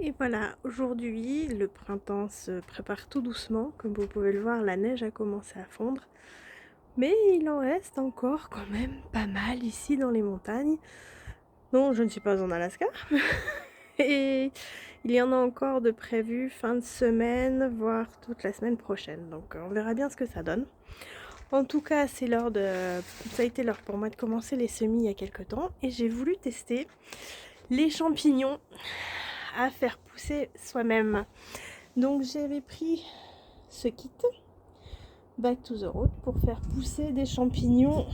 Et voilà, aujourd'hui, le printemps se prépare tout doucement. Comme vous pouvez le voir, la neige a commencé à fondre. Mais il en reste encore quand même pas mal ici dans les montagnes. Non, je ne suis pas en Alaska. Et il y en a encore de prévus fin de semaine, voire toute la semaine prochaine. Donc on verra bien ce que ça donne. En tout cas, ça a été l'heure pour moi de commencer les semis il y a quelques temps. Et j'ai voulu tester les champignons à faire pousser soi-même. Donc j'avais pris ce kit Back to the Road pour faire pousser des champignons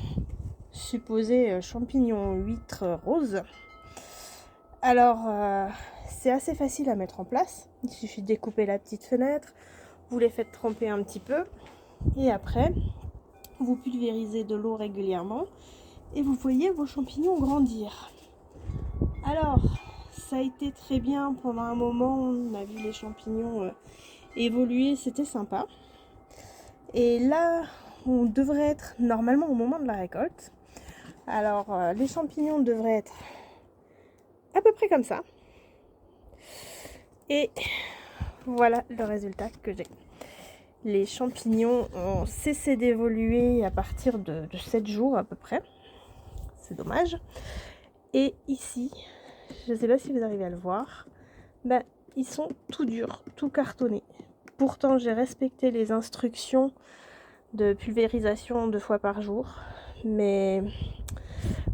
supposés champignons huîtres roses. Alors c'est assez facile à mettre en place, il suffit de découper la petite fenêtre, vous les faites tremper un petit peu et après vous pulvérisez de l'eau régulièrement et vous voyez vos champignons grandir. Alors ça a été très bien pendant un moment, on a vu les champignons évoluer, c'était sympa. Et là, on devrait être normalement au moment de la récolte. Alors, les champignons devraient être à peu près comme ça. Et voilà le résultat que j'ai. Les champignons ont cessé d'évoluer à partir de 7 jours à peu près. C'est dommage. Et ici, je ne sais pas si vous arrivez à le voir, ils sont tout durs, tout cartonnés. Pourtant, j'ai respecté les instructions de pulvérisation 2 fois par jour. Mais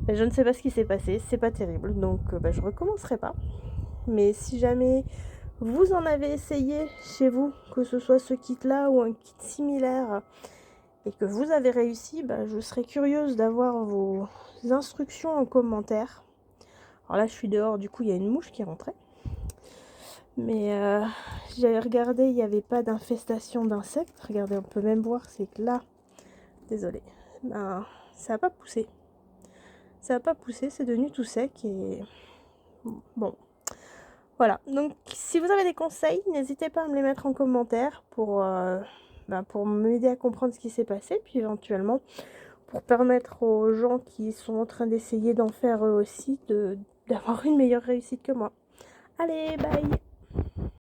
je ne sais pas ce qui s'est passé, c'est pas terrible, donc je recommencerai pas. Mais si jamais vous en avez essayé chez vous, que ce soit ce kit là ou un kit similaire, et que vous avez réussi, je serais curieuse d'avoir vos instructions en commentaire. Alors là je suis dehors, du coup il y a une mouche qui est rentrée. Mais j'avais regardé, il n'y avait pas d'infestation d'insectes. Regardez, on peut même voir, c'est que là, désolé, ça n'a pas poussé. Ça n'a pas poussé, c'est devenu tout sec et bon. Voilà, donc si vous avez des conseils, n'hésitez pas à me les mettre en commentaire pour m'aider à comprendre ce qui s'est passé, puis éventuellement pour permettre aux gens qui sont en train d'essayer d'en faire eux aussi d'avoir une meilleure réussite que moi. Allez, bye!